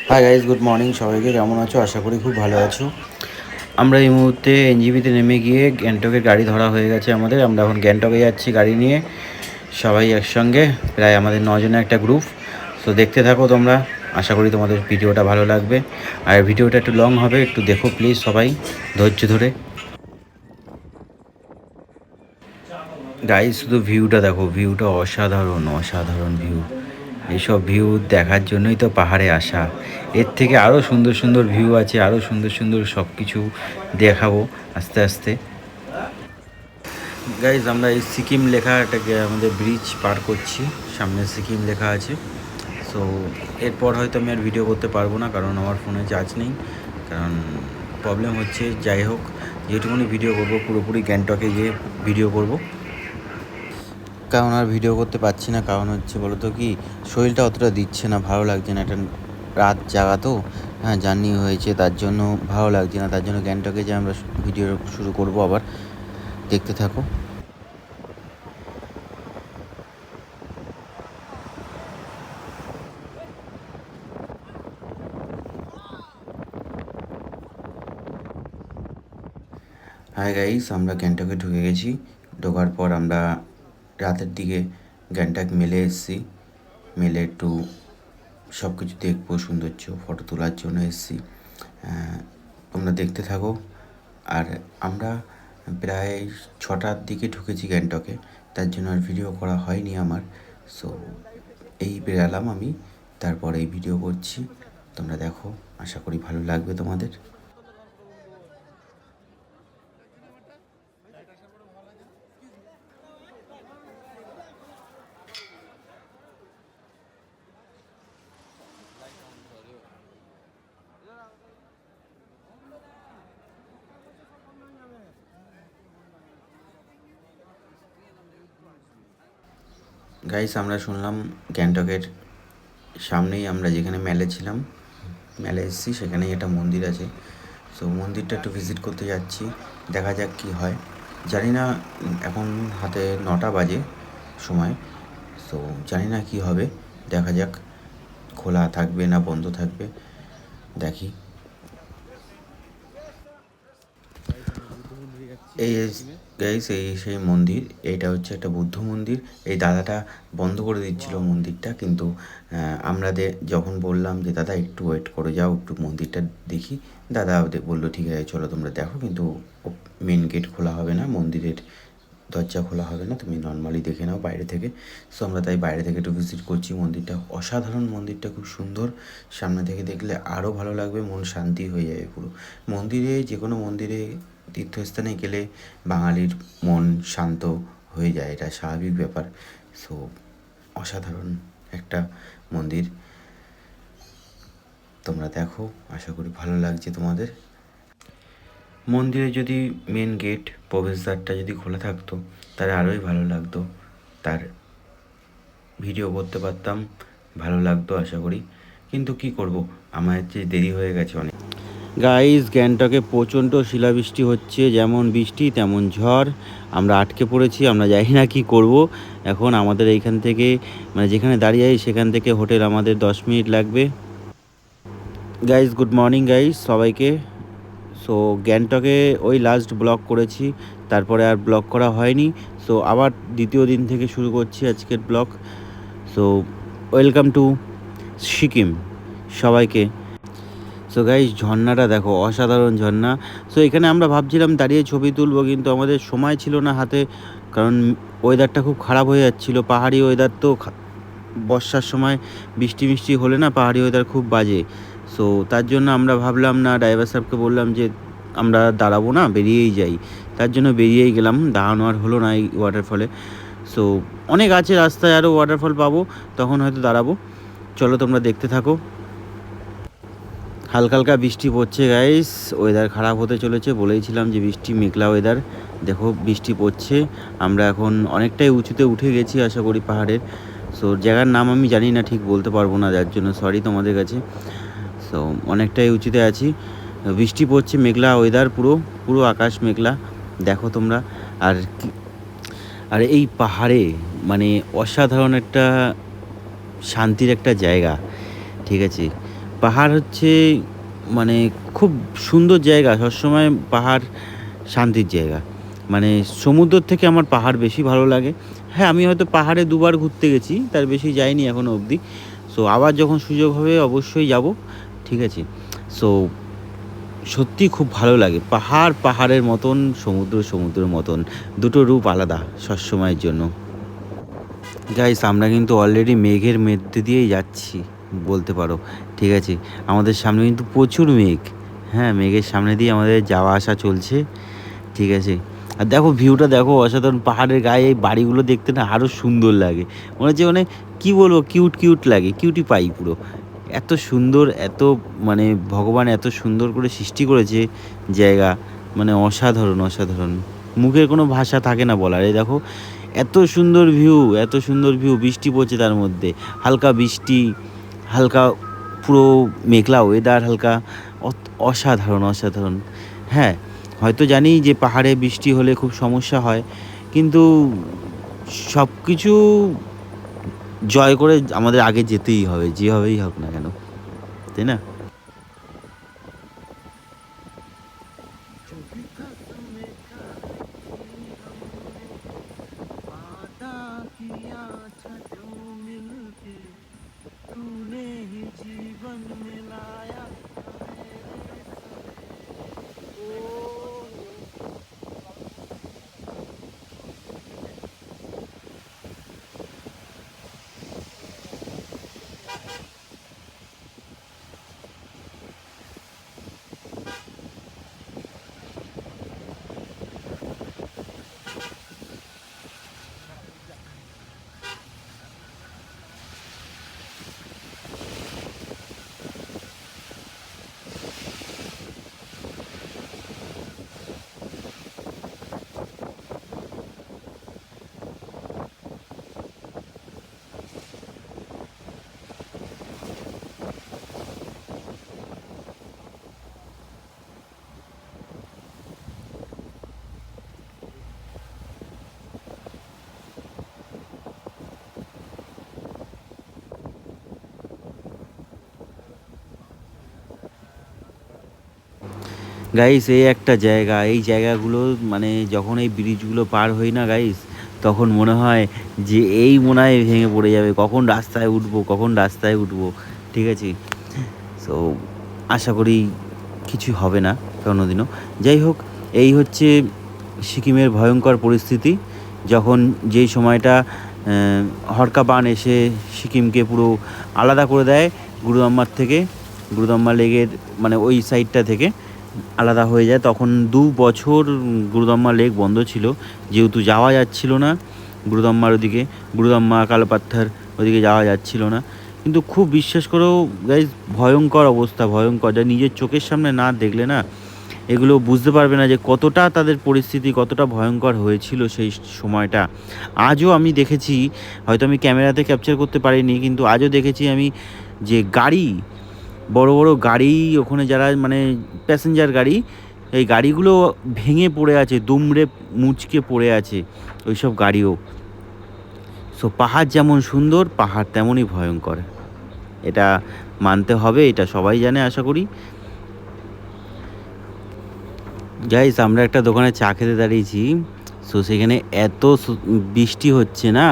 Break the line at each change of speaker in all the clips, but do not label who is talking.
Hi guys, good morning. সবাইকে কেমন আছো? আশা করি খুব ভালো আছো। আমরা এই মুহূর্তে এনজিপিতে নেমে গিয়ে গ্যাংটকের গাড়ি ধরা হয়ে গেছে আমাদের। আমরা এখন গ্যাংটকে যাচ্ছি গাড়ি নিয়ে, সবাই একসঙ্গে, প্রায় আমাদের 9 জনের একটা গ্রুপ। তো দেখতে থাকো তোমরা, আশা করি তোমাদের ভিডিওটা ভালো লাগবে। আর ভিডিওটা একটু লং হবে, একটু দেখো প্লিজ সবাই ধৈর্য ধরে। গাইজ শুধু ভিউটা দেখো, ভিউটা অসাধারণ অসাধারণ ভিউ। এইসব ভিউ দেখার জন্যই তো পাহাড়ে আসা। এর থেকে আরও সুন্দর সুন্দর ভিউ আছে, আরও সুন্দর সুন্দর সব কিছু দেখাবো আস্তে আস্তে। গাইজ আমরা এই সিকিম লেখা এটাকে আমাদের ব্রিজ পার করছি, সামনে সিকিম লেখা আছে। সো এরপর হয়তো আমি আর ভিডিও করতে পারবো না, কারণ আমার ফোনে চার্জ নেই, কারণ প্রবলেম হচ্ছে। যাই হোক, যেটুকুনি ভিডিও করবো পুরোপুরি গ্যাংটকে গিয়ে ভিডিও করব, কারণ আর ভিডিও করতে পারছি না। কারণ হচ্ছে বলো তো কি, শরীরটা অতটা দিচ্ছে না, ভালো লাগছে না। একটা রাত জাগা তো, হ্যাঁ, জার্নি হয়েছে, তার জন্য ভালো লাগছে না। তার জন্য গ্যাংটকে যে আমরা ভিডিও শুরু করব আবার, দেখতে থাকো। হাই গাইস, আমরা গ্যাংটকে ঢুকে গেছি। ঢোকার পর আমরা রাতের দিকে গ্যাংটক মেলে এসেছি। মেলে একটু সব কিছু দেখবো, সৌন্দর্য ফটো তোলার জন্য এসেছি। তোমরা দেখতে থাকো। আর আমরা প্রায় 6টার দিকে ঢুকেছি গ্যাংটকে, তার জন্য আর ভিডিও করা হয়নি আমার। সো এই বেরালাম আমি, তারপরে এই ভিডিও করছি। তোমরা দেখো, আশা করি ভালো লাগবে তোমাদের। গাইস, আমরা শুনলাম গ্যাংটকের সামনেই, আমরা যেখানে মেলে ছিলাম, মেলে এসেছি, সেখানেই একটা মন্দির আছে। সো মন্দিরটা একটু ভিজিট করতে যাচ্ছি, দেখা যাক কি হয়। জানি না, এখন হাতে 9টা বাজে সময়। সো জানি না কি হবে, দেখা যাক খোলা থাকবে না বন্ধ থাকবে, দেখি। এই গাইস, এই সেই মন্দির। এইটা হচ্ছে একটা বুদ্ধ মন্দির। এই দাদাটা বন্ধ করে দিচ্ছিল মন্দিরটা, কিন্তু আমরা যখন বললাম যে দাদা একটু ওয়েট করে যাও, একটু মন্দিরটা দেখি, দাদা বললো ঠিক আছে চলো তোমরা দেখো, কিন্তু মেন গেট খোলা হবে না, মন্দিরের দরজা খোলা হবে না, তুমি নর্মালি দেখে নাও বাইরে থেকে। সো আমরা তাই বাইরে থেকে একটু ভিজিট করছি। মন্দিরটা অসাধারণ, মন্দিরটা খুব সুন্দর। সামনে থেকে দেখলে আরও ভালো লাগবে, মন শান্তি হয়ে যাবে পুরো। মন্দিরে, যে কোনো মন্দিরে, তীর্থস্থানে গেলে বাঙালির মন শান্ত হয়ে যায়, এটা স্বাভাবিক ব্যাপার। সো অসাধারণ একটা মন্দির, তোমরা দেখো, আশা করি ভালো লাগছে তোমাদের। মন্দিরে যদি মেন গেট, প্রবেশদ্বারটা যদি খোলা থাকতো, তাহলে আরোই ভালো লাগতো, তার ভিডিও করতে পারতাম, ভালো লাগতো আশা করি। কিন্তু কি করব, আমার যে দেরি হয়ে গেছে অনেক। গাইস, গ্যাংটকে প্রচণ্ড শিলাবৃষ্টি হচ্ছে, যেমন বৃষ্টি তেমন ঝড়। আমরা আটকে পড়েছি, আমরা জানি না কি করব এখন। আমাদের এইখান থেকে, মানে যেখানে দাঁড়িয়ে আছি সেখান থেকে হোটেল আমাদের 10 মিনিট লাগবে। গাইস, গুড মর্নিং গাইস সবাইকে। সো গ্যাংটকে ওই লাস্ট ব্লগ করেছি, তারপরে আর ব্লগ করা হয়নি। সো আবার দ্বিতীয় দিন থেকে শুরু করছি আজকের blog. So welcome to Sikkim সবাইকে। সো গাইস, ঝর্ণাটা দেখো, অসাধারণ ঝর্ণা। সো এখানে আমরা ভাবছিলাম দাঁড়িয়ে ছবি তুলবো, কিন্তু আমাদের সময় ছিল না হাতে, কারণ ওয়েদারটা খুব খারাপ হয়ে যাচ্ছিলো। পাহাড়ি ওয়েদার তো, বর্ষার সময় বৃষ্টি মিষ্টি হলে না, পাহাড়ি ওয়েদার খুব বাজে। সো তার জন্য আমরা ভাবলাম না, ড্রাইভার সাহেবকে বললাম যে আমরা দাঁড়াবো না, বেরিয়েই যাই। তার জন্য বেরিয়েই গেলাম, দাঁড়ানো আর হলো না এই ওয়াটারফলে। সো অনেক আছে রাস্তায়, আরও ওয়াটারফল পাবো, তখন হয়তো দাঁড়াবো। চলো তোমরা দেখতে থাকো। হালকা হালকা বৃষ্টি পড়ছে গাইস, ওয়েদার খারাপ হতে চলেছে, বলেইছিলাম যে বৃষ্টি, মেঘলা ওয়েদার। দেখো বৃষ্টি পড়ছে। আমরা এখন অনেকটাই উঁচুতে উঠে গেছি আশা করি পাহাড়ের। সো জায়গার নাম আমি জানি না, ঠিক বলতে পারবো না, যার জন্য সরি তোমাদের কাছে। সো অনেকটাই উঁচুতে আছি, বৃষ্টি পড়ছে, মেঘলা ওয়েদার, পুরো পুরো আকাশ মেঘলা, দেখো তোমরা। আর আর এই পাহাড়ে মানে অসাধারণ একটা শান্তির একটা জায়গা, ঠিক আছে। পাহাড় হচ্ছে মানে খুব সুন্দর জায়গা, সবসময় পাহাড় শান্তির জায়গা। মানে সমুদ্র থেকে আমার পাহাড় বেশি ভালো লাগে। হ্যাঁ, আমি হয়তো পাহাড়ে ২ বার ঘুরতে গেছি, তার বেশি যাইনি এখনও অবধি। সো আবার যখন সুযোগ হবে অবশ্যই যাব, ঠিক আছে? সো সত্যিই খুব ভালো লাগে। পাহাড় পাহাড়ের মতন, সমুদ্র সমুদ্রের মতন, দুটো রূপ আলাদা সবসময়ের জন্য। গাইস, আমরা কিন্তু অলরেডি মেঘের মধ্যে দিয়েই যাচ্ছি বলতে পারো, ঠিক আছে? আমাদের সামনে কিন্তু প্রচুর মেঘ। হ্যাঁ, মেঘের সামনে দিয়ে আমাদের যাওয়া আসা চলছে, ঠিক আছে? আর দেখো ভিউটা দেখো, অসাধারণ। পাহাড়ের গায়ে এই বাড়িগুলো দেখতে না আরও সুন্দর লাগে, মনে হচ্ছে মানে কী বলবো, কিউট কিউট লাগে, কিউটি পাই পুরো। এত সুন্দর, এত মানে ভগবান এত সুন্দর করে সৃষ্টি করেছে জায়গা, মানে অসাধারণ অসাধারণ। মুখের কোনো ভাষা থাকে না বলার। এই দেখো এত সুন্দর ভিউ, এত সুন্দর ভিউ, বৃষ্টি পড়ছে তার মধ্যে, হালকা বৃষ্টি, হালকা পুরো মেঘলা ওয়েদার, হালকা অসাধারণ অসাধারণ। হ্যাঁ, হয়তো জানি যে পাহাড়ে বৃষ্টি হলে খুব সমস্যা হয়, কিন্তু সব কিছু জয় করে আমাদের আগে যেতেই হবে, যেভাবেই হোক না কেন, তাই না? গাইস, এই একটা জায়গা, এই জায়গাগুলো মানে যখন এই ব্রিজগুলো পার হই না গাইস, তখন মনে হয় যে এই মনে হয় ভেঙে পড়ে যাবে, কখন রাস্তায় উঠবো, কখন রাস্তায় উঠবো, ঠিক আছে? সো আশা করি কিছু হবে না কোনোদিনও। যাই হোক, এই হচ্ছে সিকিমের ভয়ঙ্কর পরিস্থিতি, যখন যেই সময়টা হরকা বান এসে সিকিমকে পুরো আলাদা করে দেয় গুরুদম্মার থেকে, গুরুদম্মা লেকের মানে ওই সাইডটা থেকে আলাদা হয়ে যায়, তখন ২ বছর গুরুদম্মা লেক বন্ধ ছিল, যেহেতু যাওয়া যাচ্ছিল না গুরুদম্মার ওদিকে, গুরুদম্মা কালোপাত্থার ওদিকে যাওয়া যাচ্ছিল না। কিন্তু খুব বিশ্বাস করো গাইজ, ভয়ঙ্কর অবস্থা, ভয়ঙ্কর। যা নিজের চোখের সামনে না দেখলে না এগুলো বুঝতে পারবে না যে কতটা তাদের পরিস্থিতি কতটা ভয়ঙ্কর হয়েছিল সেই সময়টা। আজও আমি দেখেছি, হয়তো আমি ক্যামেরাতে ক্যাপচার করতে পারিনি, কিন্তু আজও দেখেছি আমি যে গাড়ি, বড় বড় গাড়ি ওখানে যারা মানে প্যাসেঞ্জার গাড়ি, এই গাড়িগুলো ভেঙে পড়ে আছে, দুমড়ে মুচকে পড়ে আছে ওই সব গাড়িও। সো পাহাড় যেমন সুন্দর, পাহাড় তেমনই ভয়ঙ্কর, এটা মানতে হবে, এটা সবাই জানে আশা করি। গাইস, আমরা একটা দোকানে চা খেতে দাঁড়িয়েছি। সো সেখানে এত বৃষ্টি হচ্ছে না,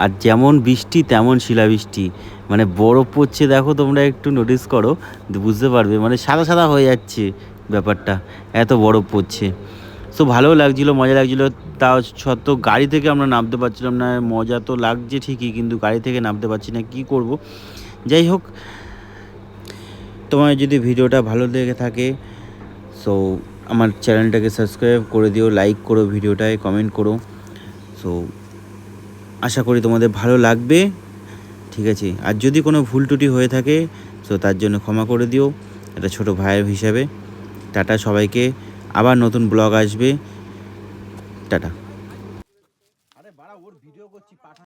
আর যেমন বৃষ্টি তেমন শিলাবৃষ্টি, মানে বরফ পড়ছে, দেখো তোমরা একটু নোটিস করো, বুঝতে পারবে, মানে সাদা সাদা হয়ে যাচ্ছে ব্যাপারটা, এত বরফ পড়ছে। সো ভালোও লাগছিলো, মজা লাগছিলো। তাও সত্ত্বেও গাড়ি থেকে আমরা নামতে পারছিলাম না। মজা তো লাগছে ঠিকই, কিন্তু গাড়ি থেকে নামতে পারছি না, কী করব। যাই হোক, তোমার যদি ভিডিওটা ভালো লেগে থাকে, সো আমার চ্যানেলটাকে সাবস্ক্রাইব করে দিও, লাইক করো ভিডিওটায়, কমেন্ট করো। সো আশা করি তোমাদের ভালো লাগবে, ঠিক আছে? আর যদি কোনো ভুল ত্রুটি হয়ে থাকে, সো তার জন্য ক্ষমা করে দিও, একটা ছোটো ভাইয়ের হিসাবে। টাটা সবাইকে, আবার নতুন ব্লগ আসবে, টাটা।